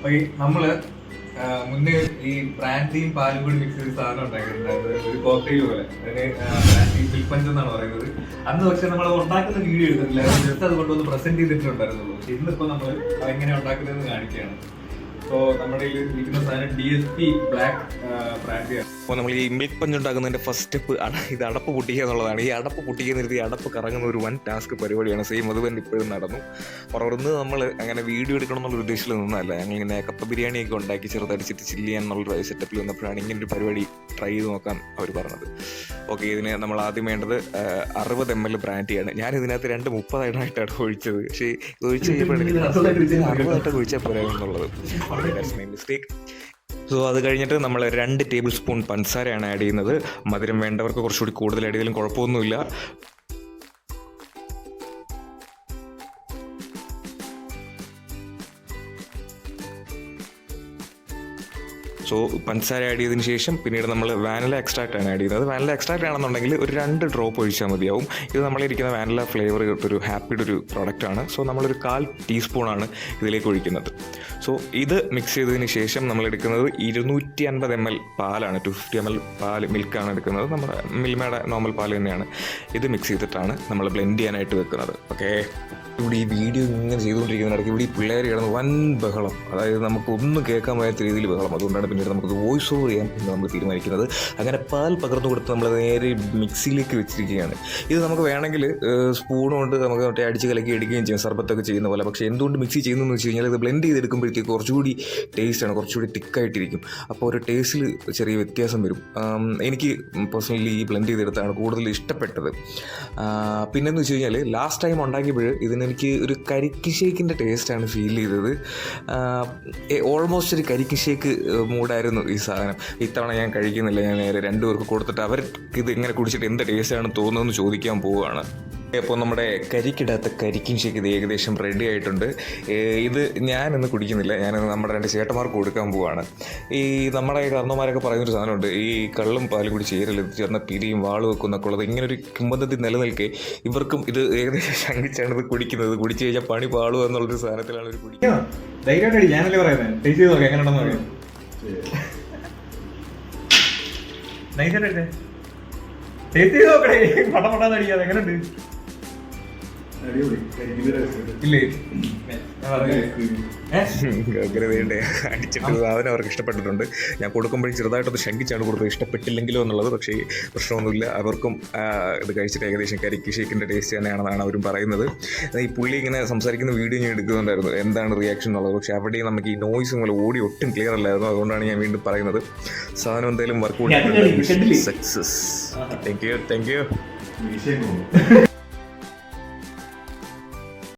Okay, നമ്മള് മുന്നേ ഈ ബ്രാൻഡിയും പാലും കൂടി മിക്സ് ചെയ്ത സാധനം ഉണ്ടാക്കിയിട്ടുണ്ടായിരുന്നത് ഒരു കോക്ടെയിൽ പോലെ. അതിന് ബ്രാൻഡി മിൽക്ക് പഞ്ച് എന്നാണ് പറയുന്നത്. അന്ന് പക്ഷെ നമ്മൾ ഉണ്ടാക്കുന്ന വീഡിയോ എടുത്തിട്ടില്ല, ജസ്റ്റ് അത് കൊണ്ടൊന്ന് പ്രസന്റ് ചെയ്തിട്ടുണ്ടായിരുന്നുള്ളൂ. പക്ഷെ ഇന്നിപ്പോ നമ്മൾ എങ്ങനെയാണ് ഉണ്ടാക്കുന്നതെന്ന് കാണിക്കുകയാണ്. അപ്പോൾ നമ്മുടെ കയ്യിൽ ഇരിക്കുന്ന സാധനം DSP ബ്ലാക്ക് ബ്രാൻഡിയാണ്. അപ്പോൾ നമ്മൾ ഈ മിൽക്ക് പഞ്ച് ഉണ്ടാക്കുന്നതിൻ്റെ ഫസ്റ്റ് സ്റ്റെപ്പ് ഇത് അടപ്പ് പൊട്ടിക്കുക എന്നുള്ളതാണ്. ഈ അടപ്പ് പൊട്ടിക്കുക നിർത്തി അടപ്പ് കറങ്ങുന്ന ഒരു വൻ ടാസ്ക് പരിപാടിയാണ്. സെയിം അത് തന്നെ ഇപ്പോഴും നടന്നു. പുറത്തുനിന്ന് നമ്മൾ അങ്ങനെ വീഡിയോ എടുക്കണം എന്നുള്ള ഉദ്ദേശത്തിൽ നിന്നല്ല, ഞങ്ങളിങ്ങനെ കപ്പ ബിരിയാണിയൊക്കെ ഉണ്ടാക്കി ചെറുതടിച്ചിട്ട് ചില്ലി ചെയ്യാനുള്ളൊരു സെറ്റപ്പിൽ വന്നപ്പോഴാണ് ഇങ്ങനെ ഒരു പരിപാടി ട്രൈ ചെയ്ത് നോക്കാൻ അവർ പറഞ്ഞത്. ഓക്കെ, ഇതിന് നമ്മൾ ആദ്യം വേണ്ടത് 60 ml ബ്രാൻഡിയാണ്. ഞാൻ ഇതിനകത്ത് 30 ഒഴിച്ചത്. പക്ഷേ ഇത് ഒഴിച്ച് കഴിയുമ്പോഴാണ് 60 ഒഴിച്ചാൽ പോരാന്നുള്ളത്. മിസ്റ്റേക്ക്. സോ അത് കഴിഞ്ഞിട്ട് നമ്മൾ 2 ടേബിൾ സ്പൂൺ പഞ്ചസാരയാണ് ആഡ് ചെയ്യുന്നത്. മധുരം വേണ്ടവർക്ക് കുറച്ചുകൂടി കൂടുതൽ ആഡ് ചെയ്താലും കുഴപ്പമൊന്നുമില്ല. സോ പഞ്ചസാര ആഡ് ചെയ്തതിന് ശേഷം പിന്നീട് നമ്മൾ വാനില എക്സ്ട്രാക്റ്റ് ആണ് ആഡ് ചെയ്യുന്നത്. വാനില എക്സ്ട്രാക്റ്റ് ആണെന്നുണ്ടെങ്കിൽ ഒരു 2 ഡ്രോപ്പ് ഒഴിച്ചാൽ മതിയാവും. ഇത് നമ്മളിരിക്കുന്ന വാനില ഫ്ലേവർ ഒരു ഹാപ്പിയുടെ ഒരു പ്രോഡക്റ്റാണ്. സോ നമ്മളൊരു 1/4 ടീസ്പൂണാണ് ഇതിലേക്ക് ഒഴിക്കുന്നത്. സോ ഇത് മിക്സ് ചെയ്തതിന് ശേഷം നമ്മൾ എടുക്കുന്നത് 250 ml പാലാണ്. 250 ml പാൽ മിൽക്കാണ് എടുക്കുന്നത്. നമ്മുടെ മിൽമയുടെ നോർമൽ പാൽ തന്നെയാണ്. ഇത് മിക്സ് ചെയ്തിട്ടാണ് നമ്മൾ ബ്ലെൻഡ് ചെയ്യാനായിട്ട് വെക്കുന്നത്. ഓക്കെ, ഇവിടെ ഈ വീഡിയോ ഇങ്ങനെ ചെയ്തുകൊണ്ടിരിക്കുന്നതിനിടയ്ക്ക് ഇവിടെ ഈ പിള്ളേർ കിടന്ന് വൻ ബഹളം, അതായത് നമുക്കൊന്നും കേൾക്കാൻ വയ്യാത്ത രീതിയിൽ ബഹളം. അതുകൊണ്ടാണ് പിന്നീട് നമുക്കത് വോയിസ് ഓവർ ചെയ്യാൻ എന്ന് നമ്മൾ തീരുമാനിക്കുന്നത്. അങ്ങനെ പാൽ പകർന്നു കൊടുത്ത് നമ്മൾ നേരെ മിക്സിയിലേക്ക് വെച്ചിരിക്കുകയാണ്. ഇത് നമുക്ക് വേണമെങ്കിൽ സ്പൂൺ കൊണ്ട് നമുക്ക് മറ്റേ അടിച്ച് കലക്കി എടുക്കുകയും ചെയ്യും, സർബത്തൊക്കെ ചെയ്യുന്ന പോലെ. പക്ഷേ എന്തുകൊണ്ട് മിക്സി ചെയ്യുന്നതെന്ന് വെച്ച് കഴിഞ്ഞാൽ ഇത് ബ്ലെൻഡ് ചെയ്തെടുക്കുമ്പോഴത്തേക്ക് കുറച്ചുകൂടി ടേസ്റ്റാണ്, കുറച്ചുകൂടി തിക്കായിട്ടിരിക്കും. അപ്പോൾ ഒരു ടേസ്റ്റിൽ ചെറിയ വ്യത്യാസം വരും. എനിക്ക് പേഴ്സണലി ഈ ബ്ലെൻഡ് ചെയ്തെടുത്താണ് കൂടുതൽ ഇഷ്ടപ്പെട്ടത്. പിന്നെന്ന് വെച്ച് കഴിഞ്ഞാൽ ലാസ്റ്റ് ടൈം ഉണ്ടാക്കിയപ്പോൾ ഇതിനെനിക്ക് ഒരു കരിക്ക് ഷേക്കിൻ്റെ ടേസ്റ്റാണ് ഫീൽ ചെയ്തത്. ഓൾമോസ്റ്റ് ഒരു കരിക്ക് ഷേക്ക് മൂഡായിരുന്നു ഈ സാധനം. ഇത്തവണ ഞാൻ കഴിക്കുന്നില്ല. ഞാൻ നേരെ 2 പേർക്ക് കൊടുത്തിട്ട് അവർക്ക് ഇത് ഇങ്ങനെ കുടിച്ചിട്ട് എന്ത് ടേസ്റ്റാണ് തോന്നുന്നതെന്ന് ചോദിക്കാൻ പോവുകയാണ്. അപ്പോൾ നമ്മുടെ കരിക്കിടാത്ത കരിക്കിൻ ഷേക്ക് ഇത് ഏകദേശം റെഡി ആയിട്ടുണ്ട്. ഇത് ഞാനിന്ന് കുടിക്കുന്നില്ല, ഞാനിന്ന് നമ്മുടെ 2 ചേട്ടന്മാർക്ക് കൊടുക്കാൻ പോവുകയാണ്. ഈ നമ്മുടെ കർണന്മാരൊക്കെ പറയുന്നൊരു സാധനമുണ്ട്, ഈ കള്ളും പാലും കൂടി ചേർന്ന പിരിയും വാളും ഒക്കെ എന്നൊക്കെ ഉള്ളത്. ഇങ്ങനെ ഒരു കിംവദന്തി നിലനിൽക്കെ ഇവർക്കും ഇത് ഏകദേശം ശങ്കിച്ചാണ് ഇത് കുടിക്കുന്നത്. കുടിച്ചു കഴിഞ്ഞാൽ പണി പാളുക എന്നുള്ളൊരു സാധനത്തിലാണ് ഒരു കുടിക്കുന്നത്. ധൈര്യമായിട്ട് ഞാനല്ലേ പറയുന്നത്. ടേസ്റ്റ് ചെയ്ത് നോക്കാം എങ്ങനെയുണ്ടെന്ന് പറയാം. നൈസായിട്ട് ടേസ്റ്റ് ചെയ്ത് നോക്കണേ, പടപടാന്ന് അടിക്കാതെ. എങ്ങനെയുണ്ട്? ഇല്ലേ, അങ്ങനെ വേണ്ടേ അടിച്ചിട്ട് സാധനം അവർക്ക് ഇഷ്ടപ്പെട്ടിട്ടുണ്ട്. ഞാൻ കൊടുക്കുമ്പോഴും ചെറുതായിട്ടൊന്ന് ശങ്കിച്ചാണ് കൊടുത്തത്, ഇഷ്ടപ്പെട്ടില്ലെങ്കിലോ എന്നുള്ളത്. പക്ഷേ പ്രശ്നമൊന്നുമില്ല, അവർക്കും ഇത് കഴിച്ചിട്ട് ഏകദേശം കരിക്ക് ഷേക്കിൻ്റെ ടേസ്റ്റ് തന്നെയാണെന്നാണ് അവരും പറയുന്നത്. ഈ പുള്ളി ഇങ്ങനെ സംസാരിക്കുന്ന വീഡിയോ ഞാൻ എടുക്കുന്നുണ്ടായിരുന്നു, എന്താണ് റിയാക്ഷൻ എന്നുള്ളത്. പക്ഷേ അവിടെയും നമുക്ക് ഈ നോയ്സ് പോലെ ഓടി ഒട്ടും ക്ലിയർ അല്ലായിരുന്നു. അതുകൊണ്ടാണ് ഞാൻ വീണ്ടും പറയുന്നത്, സാധനം എന്തായാലും വർക്കൗട്ട് സക്സസ്. Thank you.